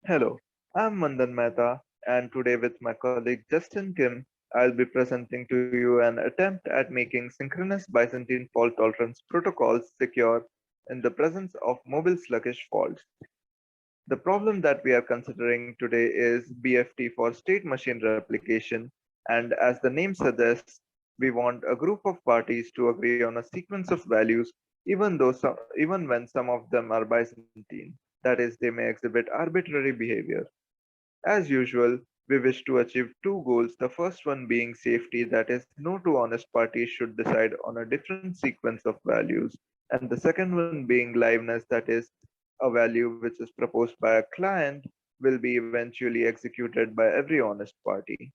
Hello, I'm Mandan Mehta, and today with my colleague Justin Kim, I'll be presenting to you an attempt at making synchronous Byzantine fault tolerance protocols secure in the presence of mobile sluggish faults. The problem that we are considering today is BFT for state machine replication, and as the name suggests, we want a group of parties to agree on a sequence of values, even when some of them are Byzantine. That is, they may exhibit arbitrary behavior. As usual, we wish to achieve two goals, the first one being safety, that is, no two honest parties should decide on a different sequence of values, and the second one being liveness, that is, a value which is proposed by a client will be eventually executed by every honest party.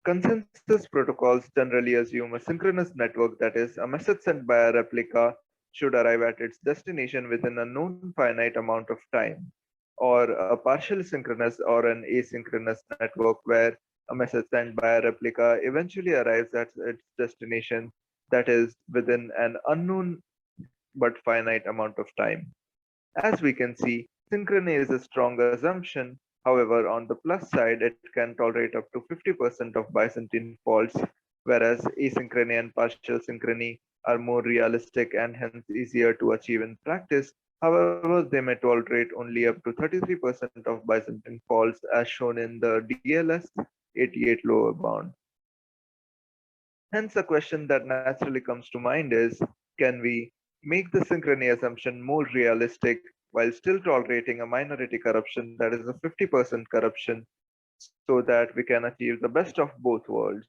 Consensus protocols generally assume a synchronous network, that is, a message sent by a replica should arrive at its destination within a known finite amount of time, or a partial synchronous or an asynchronous network where a message sent by a replica eventually arrives at its destination, that is, within an unknown but finite amount of time. As we can see, synchrony is a strong assumption. However, on the plus side, it can tolerate up to 50% of Byzantine faults, whereas asynchrony and partial synchrony are more realistic and hence easier to achieve in practice. However, they may tolerate only up to 33% of Byzantine faults as shown in the DLS 88 lower bound. Hence, a question that naturally comes to mind is, can we make the synchrony assumption more realistic while still tolerating a minority corruption, that is a 50% corruption, so that we can achieve the best of both worlds?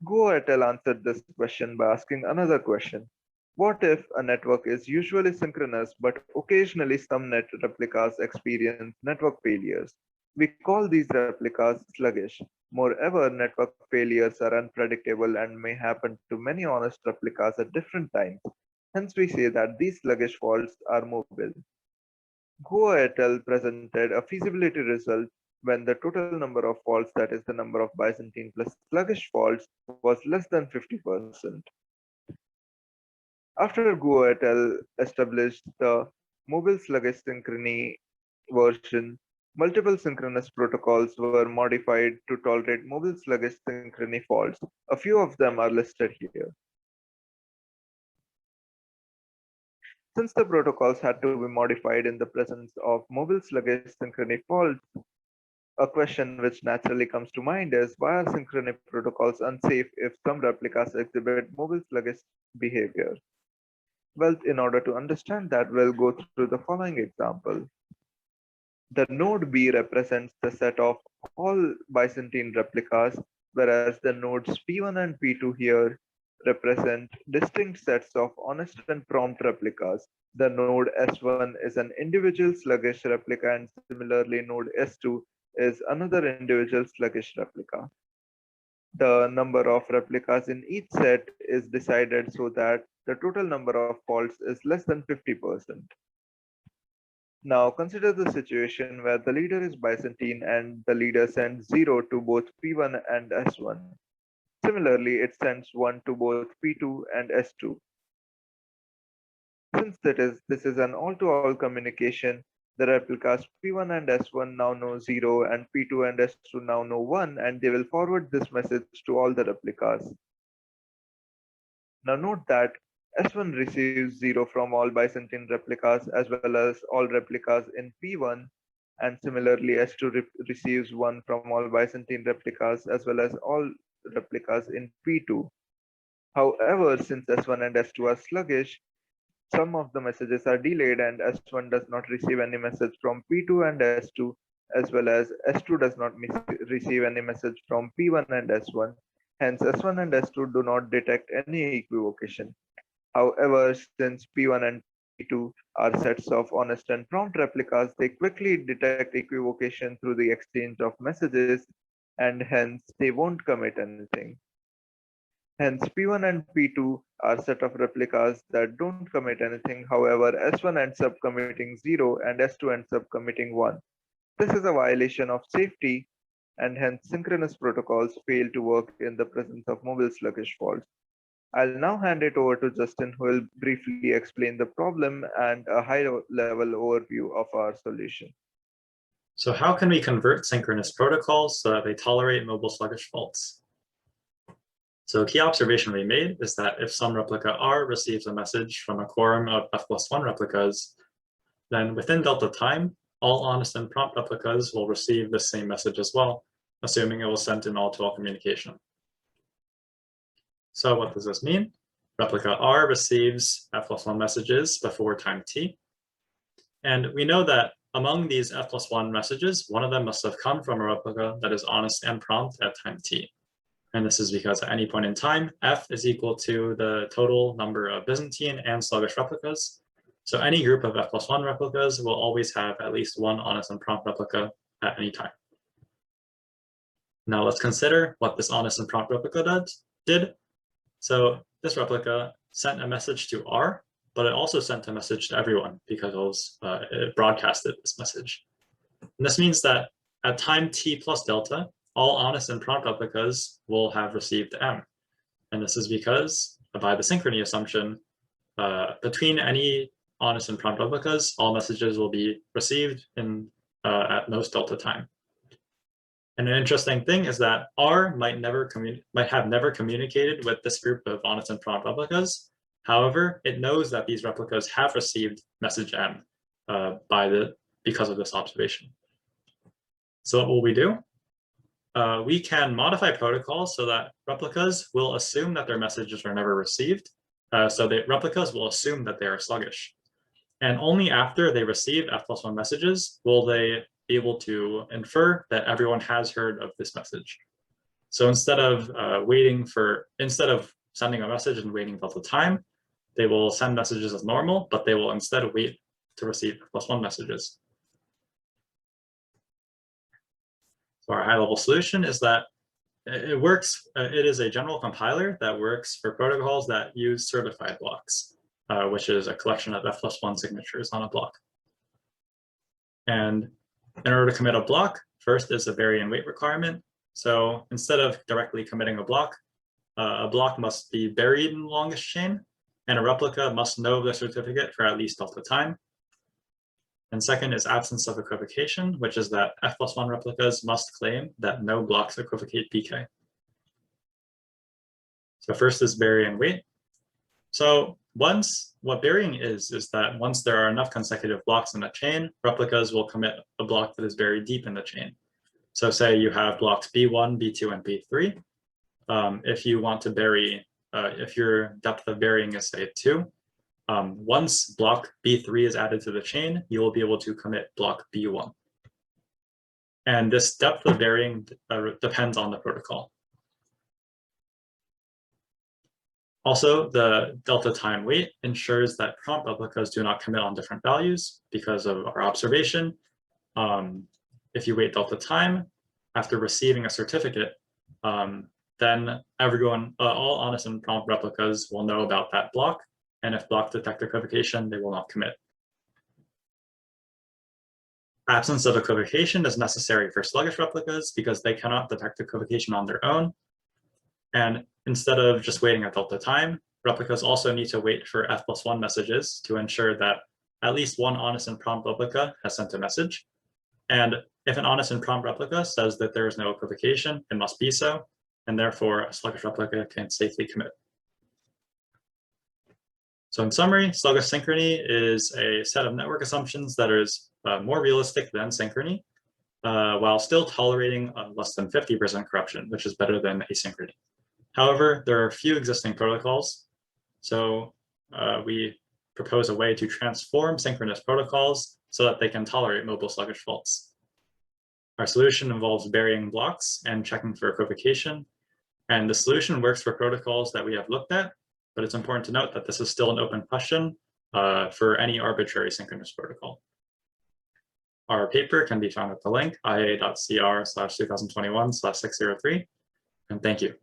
Go et al. Answered this question by asking another question. What if a network is usually synchronous but occasionally some net replicas experience network failures? We call these replicas sluggish. Moreover, network failures are unpredictable and may happen to many honest replicas at different times. Hence, we say that these sluggish faults are mobile. Go et al. Presented a feasibility result when the total number of faults, that is, the number of Byzantine plus sluggish faults, was less than 50%. After Go et al. Established the mobile sluggish synchrony version, multiple synchronous protocols were modified to tolerate mobile sluggish synchrony faults. A few of them are listed here. Since the protocols had to be modified in the presence of mobile sluggish synchrony faults, a question which naturally comes to mind is, why are synchrony protocols unsafe if some replicas exhibit mobile sluggish behavior? Well, in order to understand that, we'll go through the following example. The node B represents the set of all Byzantine replicas, whereas the nodes P1 and P2 here represent distinct sets of honest and prompt replicas. The node S1 is an individual sluggish replica, and similarly node S2 is another individual sluggish replica. The number of replicas in each set is decided so that the total number of faults is less than 50%. Now consider the situation where the leader is Byzantine and the leader sends 0 to both P1 and S1. Similarly, it sends 1 to both P2 and S2. Since this is an all-to-all communication, the replicas P1 and S1 now know 0 and P2 and S2 now know 1, and they will forward this message to all the replicas. Now note that S1 receives 0 from all Byzantine replicas as well as all replicas in P1, and similarly S2 receives 1 from all Byzantine replicas as well as all replicas in P2. However, since S1 and S2 are sluggish, some of the messages are delayed and S1 does not receive any message from P2 and S2, as well as S2 does not receive any message from P1 and S1. Hence, S1 and S2 do not detect any equivocation. However, since P1 and P2 are sets of honest and prompt replicas, they quickly detect equivocation through the exchange of messages, and hence they won't commit anything. Hence, P1 and P2 are set of replicas that don't commit anything. However, S1 ends up committing 0 and S2 ends up committing 1. This is a violation of safety, and hence synchronous protocols fail to work in the presence of mobile sluggish faults. I'll now hand it over to Justin, who will briefly explain the problem and a high-level overview of our solution. So how can we convert synchronous protocols so that they tolerate mobile sluggish faults? So a key observation we made is that if some replica R receives a message from a quorum of F+1 replicas, then within delta time, all honest and prompt replicas will receive the same message as well, assuming it was sent in all-to-all communication. So what does this mean? Replica R receives F+1 messages before time t. And we know that among these F+1 messages, one of them must have come from a replica that is honest and prompt at time t. And this is because at any point in time, F is equal to the total number of Byzantine and sluggish replicas. So any group of F+1 replicas will always have at least one honest and prompt replica at any time. Now let's consider what this honest and prompt replica did. So this replica sent a message to R, but it also sent a message to everyone because it broadcasted this message. And this means that at time t plus delta, all honest and prompt replicas will have received M. And this is because, by the synchrony assumption, between any honest and prompt replicas, all messages will be received at most delta time. And an interesting thing is that R might have never communicated with this group of honest and prompt replicas. However, it knows that these replicas have received message M because of this observation. So what will we do? We can modify protocols so that replicas will assume that their messages are never received. So the replicas will assume that they are sluggish. And only after they receive F+1 messages will they be able to infer that everyone has heard of this message. So instead of sending a message and waiting delta time, they will send messages as normal, but they will instead wait to receive F+1 messages. So our high-level solution is that it works. It is a general compiler that works for protocols that use certified blocks, which is a collection of F+1 signatures on a block. And in order to commit a block, first is a bury and wait requirement. So instead of directly committing a block must be buried in the longest chain, and a replica must know the certificate for at least delta time. And second is absence of equivocation, which is that F+1 replicas must claim that no blocks equivocate PK. So first is bury and wait. So what burying is that once there are enough consecutive blocks in a chain, replicas will commit a block that is very deep in the chain. So say you have blocks B1, B2, and B3. If you want to bury, if your depth of burying is say 2, once block B3 is added to the chain, you will be able to commit block B1. And this depth of burying depends on the protocol. Also, the delta time wait ensures that prompt replicas do not commit on different values because of our observation. If you wait delta time after receiving a certificate, then all honest and prompt replicas will know about that block. And if block detect equivocation, they will not commit. Absence of equivocation is necessary for sluggish replicas because they cannot detect equivocation on their own. And instead of just waiting at delta time, replicas also need to wait for F+1 messages to ensure that at least one honest and prompt replica has sent a message. And if an honest and prompt replica says that there is no equivocation, it must be so. And therefore, a sluggish replica can safely commit. So in summary, sluggish synchrony is a set of network assumptions that is more realistic than synchrony, while still tolerating less than 50% corruption, which is better than asynchrony. However, there are a few existing protocols. So we propose a way to transform synchronous protocols so that they can tolerate mobile sluggish faults. Our solution involves burying blocks and checking for equivocation. And the solution works for protocols that we have looked at, but it's important to note that this is still an open question for any arbitrary synchronous protocol. Our paper can be found at the link ia.cr/2021/603, and thank you.